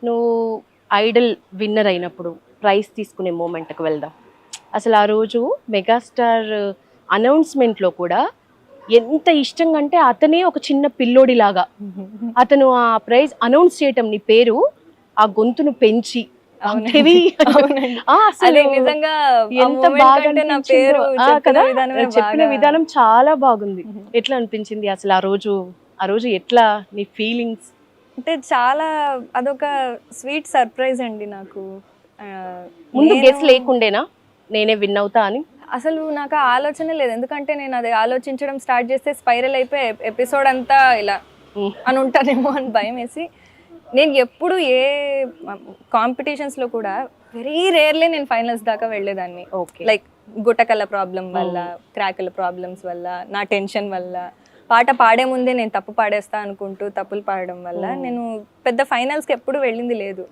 నువ్వు Idol winner అయినప్పుడు praise తీసుకునే మూమెంట్కి వెళ్దాం. అసలు ఆ రోజు మెగాస్టార్ అనౌన్స్మెంట్లో కూడా ఎంత ఇష్టంగా అంటే అతనే ఒక చిన్న పిల్లోడిలాగా అతను ఆ ప్రైజ్ అనౌన్స్ చేయటం నీ పేరు ఆ గొంతును పెంచి heavy. అసలు నిజంగా ఎంత బాగా నా పేరు కదా చెప్పిన బాగా విధానం చాలా బాగుంది. ఎట్లా అనిపించింది అసలు ఆ రోజు ఎట్లా నీ ఫీలింగ్స్? అంటే చాలా అదొక స్వీట్ సర్ప్రైజ్ అండి నాకు. ముందు గెస్ లేకుండేనా నేనే విన్ అవుతా అని? అసలు నాకు ఆ ఆలోచన లేదు, ఎందుకంటే నేను అది ఆలోచించడం స్టార్ట్ చేస్తే స్పైరల్ అయిపోయి ఎపిసోడ్ అంతా ఇలా అని ఉంటానేమో అని భయం వేసి నేను ఎప్పుడు ఏ కాంపిటీషన్స్లో కూడా వెరీ రేర్లీ నేను ఫైనల్స్ దాకా వెళ్ళేదాన్ని. లైక్ గుట్టకల ప్రాబ్లం వల్ల, క్రాకల ప్రాబ్లమ్స్ వల్ల, నా టెన్షన్ వల్ల, పాట పాడే ముందే నేను తప్పు పాడేస్తా అనుకుంటూ తప్పులు పాడడం వల్ల నేను పెద్ద ఫైనల్స్కి ఎప్పుడు వెళ్ళింది లేదు.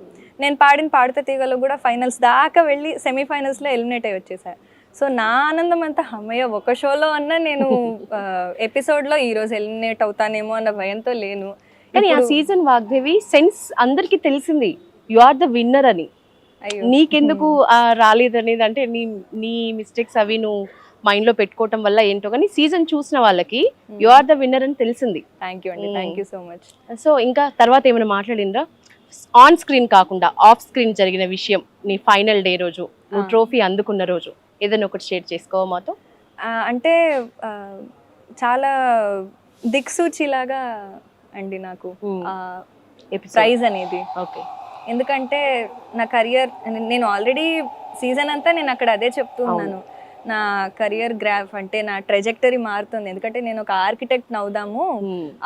నేను పాడిన పాడితే తీగలో కూడా ఫైనల్స్ దాకా వెళ్ళి సెమీఫైనల్స్లో ఎలిమినేట్ అయ్యి వచ్చేసాను. సో నా ఆనందం అంతా అమ్మయ్య ఒక షోలో అన్నా నేను ఎపిసోడ్లో ఈరోజు ఎలిమినేట్ అవుతానేమో అన్న భయంతో లేను. కానీ ఆ సీజన్ వాగ్దేవి సెన్స్ అందరికి తెలిసింది యు ఆర్ ద విన్నర్ అని. నీకెందుకు రాలేదనేది అంటే నీ మిస్టేక్స్ అవి నువ్వు మైండ్ లో పెట్టుకోవటం వల్ల ఏంటో, కానీ సీజన్ చూసిన వాళ్ళకి యు ఆర్ ద విన్నర్ అని తెలిసింది. థ్యాంక్ యూ అండి, thank you so much. So ఇంకా తర్వాత ఏమైనా మాట్లాడిండ్రా ఆన్ స్క్రీన్ కాకుండా ఆఫ్ స్క్రీన్ జరిగిన విషయం? నీ ఫైనల్ డే రోజు నువ్వు ట్రోఫీ అందుకున్న రోజు ఏదైనా ఒకటి షేర్ చేసుకోవా మాతో? అంటే చాలా దిక్సూచిలాగా అండి నాకు ప్రైజ్ అనేది. ఓకే, ఎందుకంటే నా కెరియర్, నేను ఆల్రెడీ సీజన్ అంతా నేను అక్కడ అదే చెప్తూ ఉన్నాను, నా కెరియర్ గ్రాఫ్ అంటే నా ట్రెజెక్టరీ మారుతుంది. ఎందుకంటే నేను ఒక ఆర్కిటెక్ట్ అవుదాము,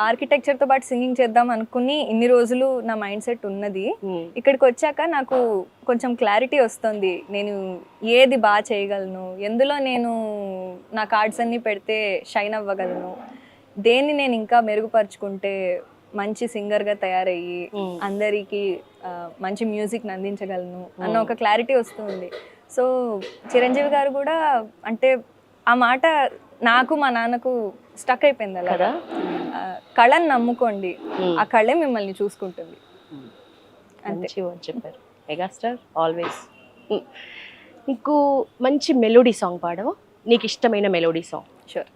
ఆర్కిటెక్చర్తో పాటు సింగింగ్ చేద్దాం అనుకుని ఇన్ని రోజులు నా మైండ్ సెట్ ఉన్నది. ఇక్కడికి వచ్చాక నాకు కొంచెం క్లారిటీ వస్తుంది, నేను ఏది బాగా చేయగలను, ఎందులో నేను నా కార్డ్స్ అన్నీ పెడితే షైన్ అవ్వగలను, దేన్ని నేను ఇంకా మెరుగుపరుచుకుంటే మంచి సింగర్గా తయారయ్యి అందరికీ మంచి మ్యూజిక్ని అందించగలను అన్న ఒక క్లారిటీ వస్తుంది. సో చిరంజీవి గారు కూడా అంటే ఆ మాట నాకు మా నాన్నకు స్టక్ అయిపోయింది అలాగా. కళని నమ్ముకోండి, ఆ కళే మిమ్మల్ని చూసుకుంటుంది. అంతే చెప్పారు మెగాస్టార్ ఆల్వేస్. నీకు మంచి మెలోడీ సాంగ్ పాడవా? నీకు ఇష్టమైన మెలోడీ సాంగ్? షూర్.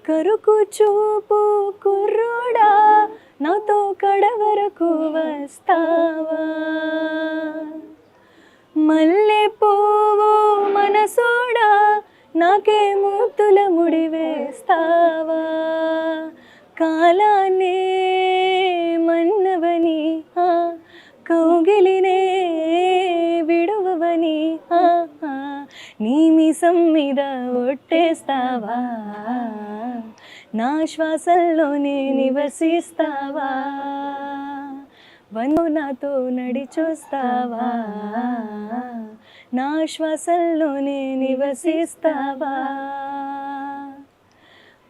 కరుకు చూపు కుర్రోడా నాతో కడవరకు వస్తావా, మల్లె పువ్వు మనసోడా నాకే మూతుల ముడి వేస్తావా, కాలాన్నే మన్నవని కౌగిలినే విడువని నీ మీసం మీద ఒట్టేస్తావా, నా శ్వాసల్లోనే నివసిస్తావా, వన్ను నాతో నడిచొస్తావా, నా శ్వాసల్లోనే నివసిస్తావా,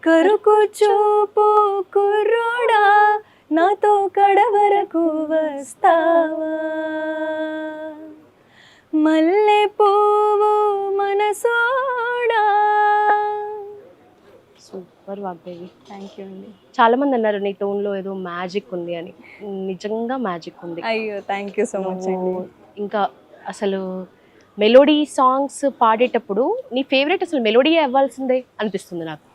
కరుకు చూపు కుర్రోడా నాతో కడవరకు వస్తావా, మల్లె పువ్వు మనసోడా. సూపర్ వాగ్దేవి, థ్యాంక్ యూ అండి. చాలా మంది అన్నారు నీ టోన్లో ఏదో మ్యాజిక్ ఉంది అని. నిజంగా మ్యాజిక్ ఉంది. అయ్యో థ్యాంక్ యూ సో మచ్ అండి. ఇంకా అసలు మెలోడీ సాంగ్స్ పాడేటప్పుడు నీ ఫేవరెట్ అసలు మెలోడీయే అవ్వాల్సిందే అనిపిస్తుంది నాకు.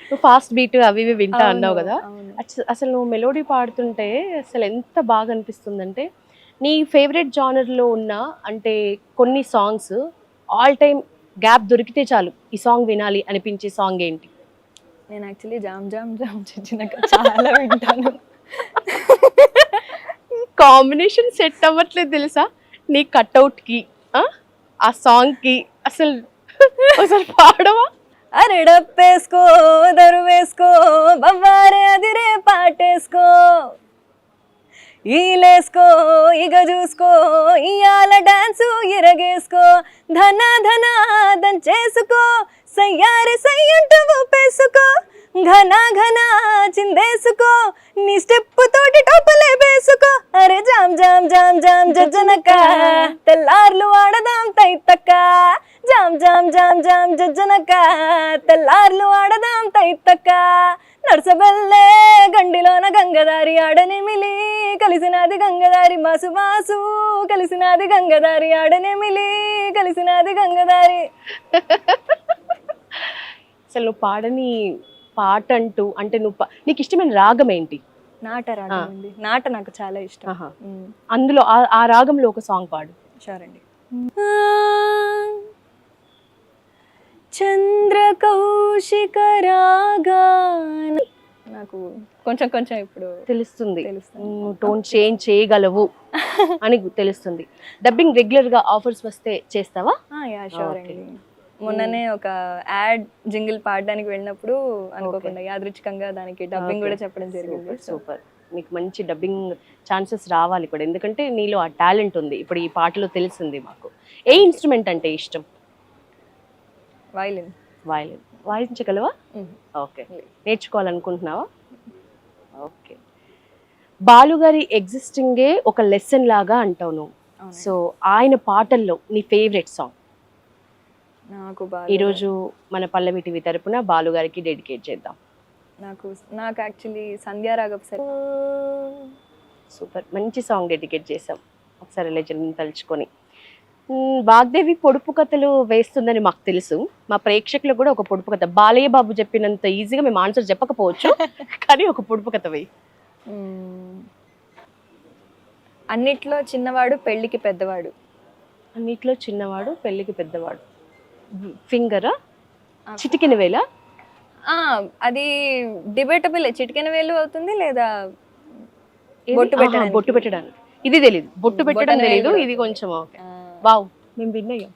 నువ్వు ఫాస్ట్ బీట్ అవి ఇవి వింటా అన్నావు కదా, అసలు నువ్వు మెలోడీ పాడుతుంటే అసలు ఎంత బాగా అనిపిస్తుందంటే, నీ ఫేవరెట్ జానర్లో ఉన్న అంటే కొన్ని సాంగ్స్ ఆల్ టైమ్ గ్యాప్ దొరికితే చాలు ఈ సాంగ్ వినాలి అనిపించే సాంగ్ ఏంటి? నేను యాక్చువల్లీ జామ్ జామ్ జామ్ చచ్చినాక చాలా వింటాను. కాంబినేషన్ సెట్ అవ్వట్లేదు తెలుసా నీ కట్అవుట్కి ఆ సాంగ్కి. అసలు ఒకసారి పాడవా? అరే డప్పేసుకో దరు వేసుకో బవ్వారే అదిరే పాటేసుకో, ఈలేసుకో ఇక చూసుకో ఇయాల డాన్సు ఇరగేసుకో ధన ధన దంచేసుకో సయ్యారి సయ్యంటూ ఊపేసుకో ఘన ఘన చిందేసుకో నీ స్టెప్ తోటి టోపలే వేసుకో అరే జామ్ జామ్ జామ్ జామ్ జజ్జనక తెల్లార్లు ఆడదాం తైతక్క జామ్ జామ్ జామ్ జామ్ జజ్జనక తెల్లార్లు ఆడదాం తైతక్క నర్సబల్లే గండిలోన గంగదారి ఆడనెమిలి కలిసినది గంగదారి మాసు మాసు కలిసినది గంగదారి ఆడనెమిలి కలిసినది గంగదారి. అసలు నువ్వు పాడని పాట అంటూ అంటే నీకు ఇష్టమైన రాగం ఏంటి? నాట రాగం అండి. నాట నాకు చాలా ఇష్టం. అందులో ఆ రాగంలో ఒక సాంగ్ పాడు. షూర్ అండి. చంద్ర కౌశిక రాగా నాకు కొంచెం కొంచెం ఇప్పుడు తెలుస్తుంది, టోన్ చేంజ్ చేయగలవు అని తెలుస్తుంది. డబ్బింగ్ రెగ్యులర్ గా ఆఫర్స్ వస్తే చేస్తావా? యా షూర్ అండి. మొన్ననే ఒక యాడ్ జింగిల్ పాడడానికి వెళ్ళినప్పుడు అనుకోకుండా యాదృచ్ఛికంగా దానికి డబ్బింగ్ కూడా చెప్పడం జరిగింది. సూపర్. నీకు మంచి డబ్బింగ్ ఛాన్సెస్ రావాలి కూడా, ఎందుకంటే నీలో ఆ టాలెంట్ ఉంది. ఇప్పుడు ఈ పాటలో తెలిసింది మాకు. ఏ ఇన్స్ట్రుమెంట్ అంటే ఇష్టం? వైలిన్. వైలిన్ వాయించగలవా? ఓకే. నేర్చుకోవాలనుకుంటున్నావా? ఓకే. బాలుగారి ఎగ్జిస్టింగే ఒక లెసన్ లాగా అంటావు నువ్వు. సో ఆయన పాటల్లో నీ ఫేవరెట్ సాంగ్? నాకు ఈరోజు మన పల్లవి టీవీ తరపున బాలుగారికి డెడికేట్ చేద్దాం. నాకు యాక్చువల్లీ సంధ్యారాగం సార్. సూపర్, మంచి సాంగ్ డెడికేట్ చేసాం. ఒకసారి లెజెండ్ని తలుచుకొని. వాగ్దేవి పొడుపు కథలు వేస్తుందని మాకు తెలుసు. మా ప్రేక్షకులకు కూడా ఒక పొడుపు కథ, బాలయ్య బాబు చెప్పినంత ఈజీగా మేము ఆన్సర్ చెప్పకపోవచ్చు కానీ ఒక పొడుపు కథ వేయి. అన్నిట్లో చిన్నవాడు పెళ్ళికి పెద్దవాడు. అన్నిట్లో చిన్నవాడు పెళ్ళికి పెద్దవాడు. ఫింగరా? చిటికెన వేల? అది డిబేటబుల్. చిటికెన వేలు అవుతుంది లేదా బొట్టు పెట్టడానికి. ఇది తెలీదు, బొట్టు పెట్టడం తెలీదు. ఇది కొంచెం ఓకే. వావ్, మేము విన్నాం.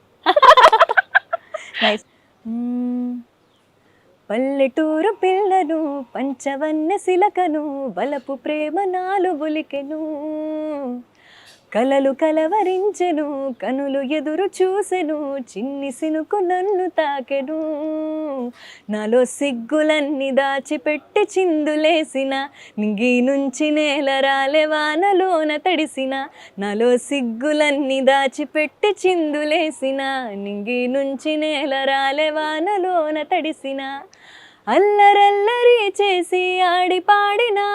పల్లెటూరు పిల్లను పంచవన్న సిలకను వలపు ప్రేమ నాలుగులికెను కలలు కలవరించెను కనులు ఎదురు చూసెను చిన్ని సినుకు నన్ను తాకెను నాలో సిగ్గులన్నీ దాచిపెట్టి చిందులేసిన నింగి నుంచి నేల రాలే వానలోన తడిసిన నాలో సిగ్గులన్నీ దాచిపెట్టి చిందులేసిన నింగి నుంచి నేల రాలే వానలోన తడిసిన అల్లరల్లరి చేసి ఆడి పాడినా